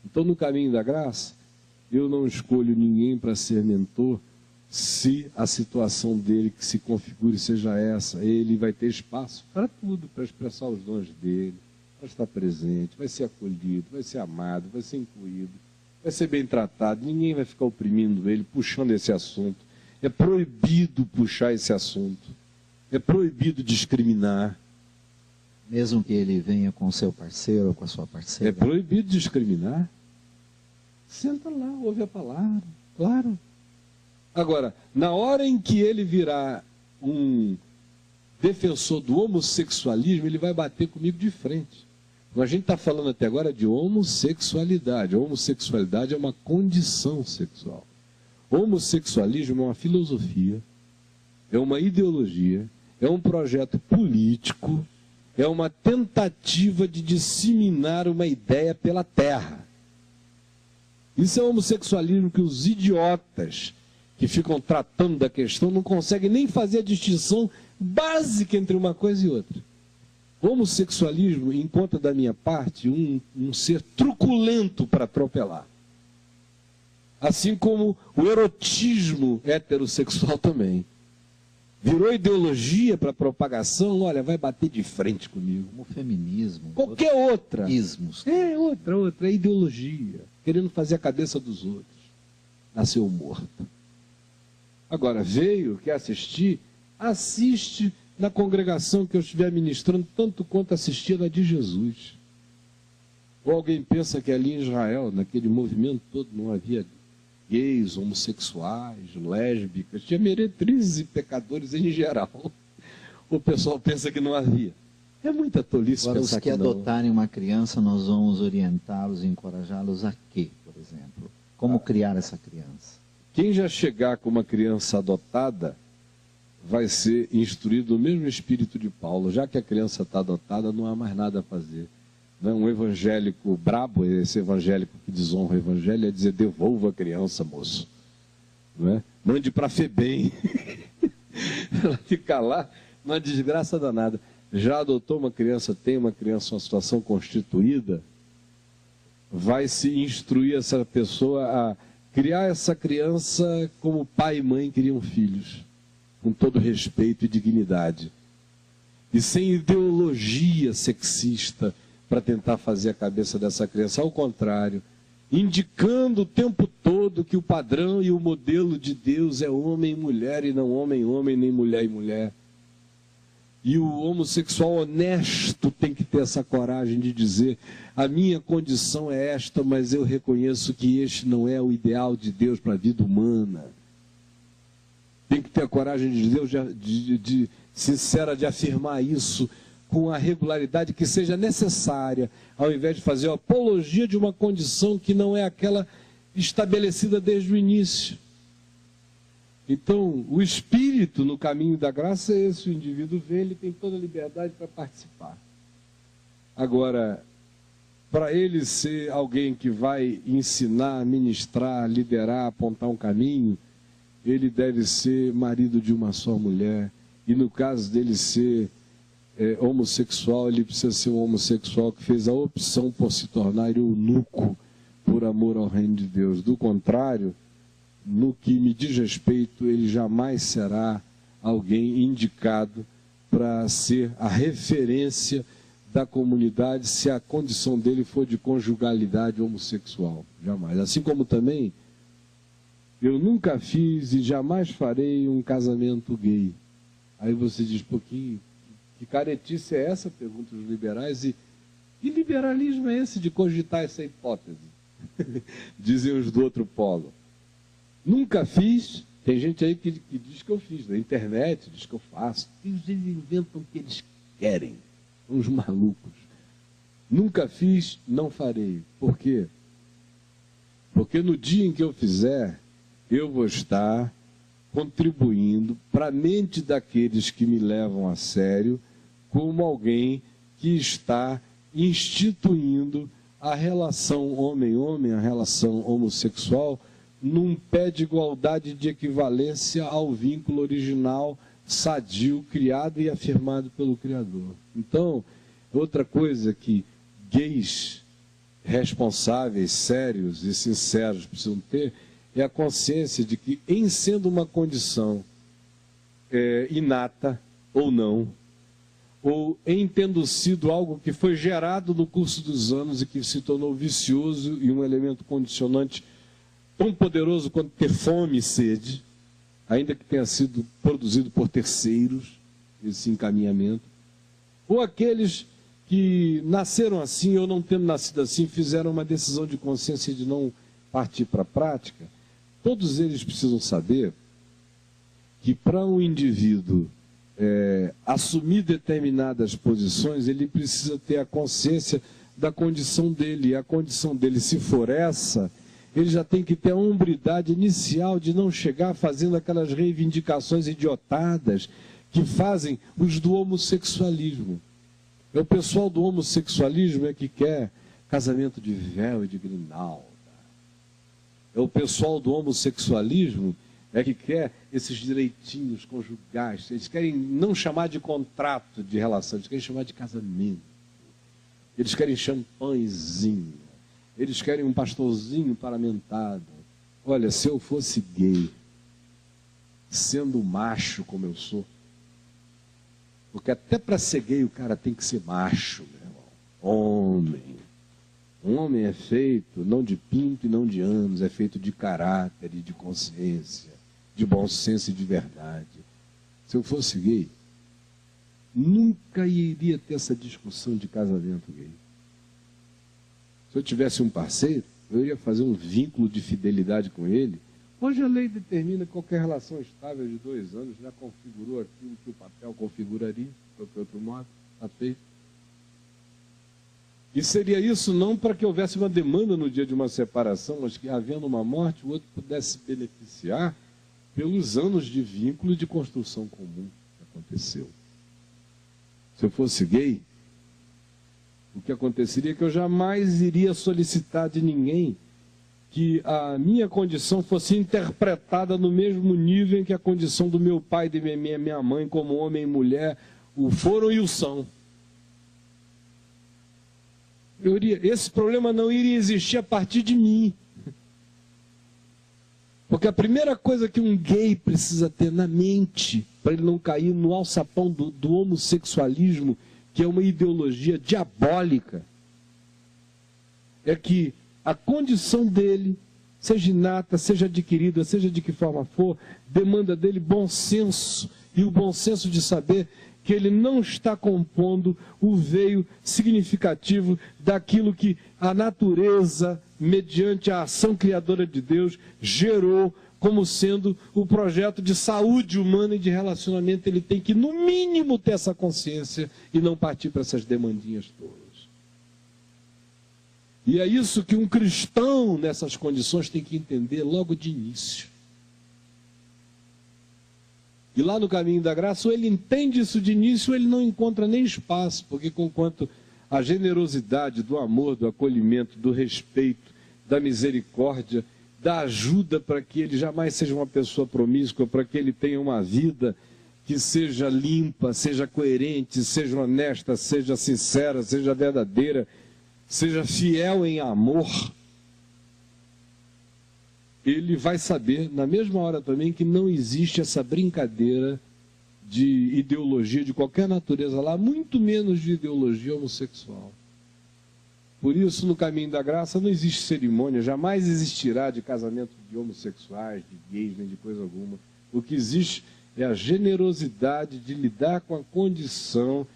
Então, no caminho da graça, eu não escolho ninguém para ser mentor se a situação dele que se configure seja essa. Ele vai ter espaço para tudo, para expressar os dons dele, para estar presente, vai ser acolhido, vai ser amado, vai ser incluído, vai ser bem tratado. Ninguém vai ficar oprimindo ele, puxando esse assunto. É proibido puxar esse assunto. É proibido discriminar. Mesmo que ele venha com o seu parceiro ou com a sua parceira. É proibido discriminar. Senta lá, ouve a palavra, claro. Agora, na hora em que ele virar um defensor do homossexualismo, ele vai bater comigo de frente. A gente está falando até agora de homossexualidade. A homossexualidade é uma condição sexual. Homossexualismo é uma filosofia, é uma ideologia, é um projeto político, é uma tentativa de disseminar uma ideia pela terra. Isso é o homossexualismo que os idiotas que ficam tratando da questão não conseguem nem fazer a distinção básica entre uma coisa e outra. O homossexualismo encontra da minha parte um ser truculento para atropelar. Assim como o erotismo heterossexual também. Virou ideologia para propagação, olha, vai bater de frente comigo. Como o feminismo. Qualquer outra. Ismos. É outra, é ideologia. Querendo fazer a cabeça dos outros. Nasceu morto. Agora, veio, quer assistir, assiste na congregação que eu estiver ministrando, tanto quanto assistia na de Jesus. Ou alguém pensa que ali em Israel, naquele movimento todo, não havia gays, homossexuais, lésbicas, tinha meretrizes e pecadores em geral. O pessoal pensa que não havia. É muita tolice Agora, pensar os que adotarem uma criança, nós vamos orientá-los e encorajá-los a quê, por exemplo? Como criar essa criança? Quem já chegar com uma criança adotada vai ser instruído no mesmo espírito de Paulo. Já que a criança está adotada, não há mais nada a fazer. Não é um evangélico brabo, esse evangélico que desonra o evangelho, é dizer, devolva a criança, moço. Não é? Mande para a FEBEM. Ela fica lá, uma desgraça danada. Já adotou uma criança, tem uma criança, uma situação constituída, vai se instruir essa pessoa a criar essa criança como pai e mãe criam filhos, com todo respeito e dignidade. E sem ideologia sexista para tentar fazer a cabeça dessa criança. Ao contrário, indicando o tempo todo que o padrão e o modelo de Deus é homem e mulher, e não homem e homem, nem mulher e mulher. E o homossexual honesto tem que ter essa coragem de dizer, a minha condição é esta, mas eu reconheço que este não é o ideal de Deus para a vida humana. Tem que ter a coragem de Deus sincera de afirmar isso com a regularidade que seja necessária, ao invés de fazer a apologia de uma condição que não é aquela estabelecida desde o início. Então, o espírito no caminho da graça é esse, o indivíduo vê, ele tem toda a liberdade para participar. Agora, para ele ser alguém que vai ensinar, ministrar, liderar, apontar um caminho, ele deve ser marido de uma só mulher. E no caso dele ser homossexual, ele precisa ser um homossexual que fez a opção por se tornar eunuco por amor ao reino de Deus. Do contrário, no que me diz respeito, ele jamais será alguém indicado para ser a referência da comunidade se a condição dele for de conjugalidade homossexual. Jamais. Assim como também, eu nunca fiz e jamais farei um casamento gay. Aí você diz, pô, que caretice é essa? Perguntam os liberais. E que liberalismo é esse de cogitar essa hipótese? Dizem os do outro polo. Nunca fiz, tem gente aí que diz que eu fiz, na internet diz que eu faço, eles inventam o que eles querem, uns malucos. Nunca fiz, não farei. Por quê? Porque no dia em que eu fizer, eu vou estar contribuindo para a mente daqueles que me levam a sério como alguém que está instituindo a relação homem-homem, a relação homossexual, num pé de igualdade de equivalência ao vínculo original, sadio, criado e afirmado pelo Criador. Então, outra coisa que gays responsáveis, sérios e sinceros precisam ter é a consciência de que, em sendo uma condição inata ou não, ou em tendo sido algo que foi gerado no curso dos anos e que se tornou vicioso e um elemento condicionante tão poderoso quanto ter fome e sede, ainda que tenha sido produzido por terceiros, esse encaminhamento, ou aqueles que nasceram assim ou não tendo nascido assim, fizeram uma decisão de consciência de não partir para a prática, todos eles precisam saber que para um indivíduo assumir determinadas posições, ele precisa ter a consciência da condição dele. E a condição dele, se for essa, ele já tem que ter a hombridade inicial de não chegar fazendo aquelas reivindicações idiotadas que fazem os do homossexualismo. É o pessoal do homossexualismo que quer casamento de véu e de grinalda. É o pessoal do homossexualismo que quer esses direitinhos conjugais. Eles querem não chamar de contrato de relação, eles querem chamar de casamento. Eles querem champanhezinho. Eles querem um pastorzinho paramentado. Olha, se eu fosse gay, sendo macho como eu sou, porque até para ser gay o cara tem que ser macho, meu irmão. Homem. Um homem é feito não de pinto e não de anos, é feito de caráter e de consciência, de bom senso e de verdade. Se eu fosse gay, nunca iria ter essa discussão de casamento gay. Se eu tivesse um parceiro, eu iria fazer um vínculo de fidelidade com ele. Hoje a lei determina que qualquer relação estável de 2 anos já configurou aquilo que o papel configuraria, de qualquer outro modo, está feito. E seria isso não para que houvesse uma demanda no dia de uma separação, mas que, havendo uma morte, o outro pudesse se beneficiar pelos anos de vínculo e de construção comum que aconteceu. Se eu fosse gay, o que aconteceria é que eu jamais iria solicitar de ninguém que a minha condição fosse interpretada no mesmo nível em que a condição do meu pai e de minha mãe, como homem e mulher, o foram e o são. Esse problema não iria existir a partir de mim. Porque a primeira coisa que um gay precisa ter na mente, para ele não cair no alçapão do homossexualismo, que é uma ideologia diabólica, é que a condição dele, seja inata, seja adquirida, seja de que forma for, demanda dele bom senso, e o bom senso de saber que ele não está compondo o veio significativo daquilo que a natureza, mediante a ação criadora de Deus, gerou como sendo o projeto de saúde humana e de relacionamento. Ele tem que, no mínimo, ter essa consciência e não partir para essas demandinhas todas. E é isso que um cristão nessas condições tem que entender logo de início. E lá no caminho da graça, ou ele entende isso de início, ou ele não encontra nem espaço, porque conquanto a generosidade do amor, do acolhimento, do respeito, da misericórdia, da ajuda para que ele jamais seja uma pessoa promíscua, para que ele tenha uma vida que seja limpa, seja coerente, seja honesta, seja sincera, seja verdadeira, seja fiel em amor, ele vai saber, na mesma hora também, que não existe essa brincadeira de ideologia de qualquer natureza lá, muito menos de ideologia homossexual. Por isso, no caminho da graça, não existe cerimônia, jamais existirá de casamento de homossexuais, de gays, nem de coisa alguma. O que existe é a generosidade de lidar com a condição,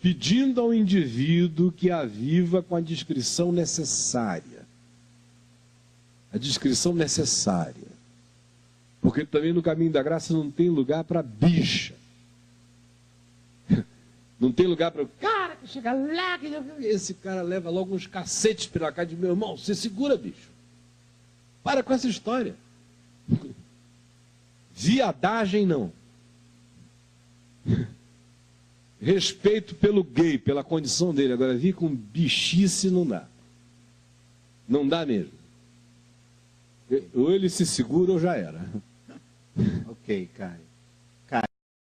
pedindo ao indivíduo que a viva com a discrição necessária. A discrição necessária. Porque também no caminho da graça não tem lugar para bicha. Não tem lugar para o cara que chega lá, que esse cara leva logo uns cacetes pela cara de meu irmão, você segura, bicho. Para com essa história. Viadagem não. Respeito pelo gay, pela condição dele. Agora, vir com bichice não dá. Não dá mesmo. Ou ele se segura ou já era. Ok, Caio.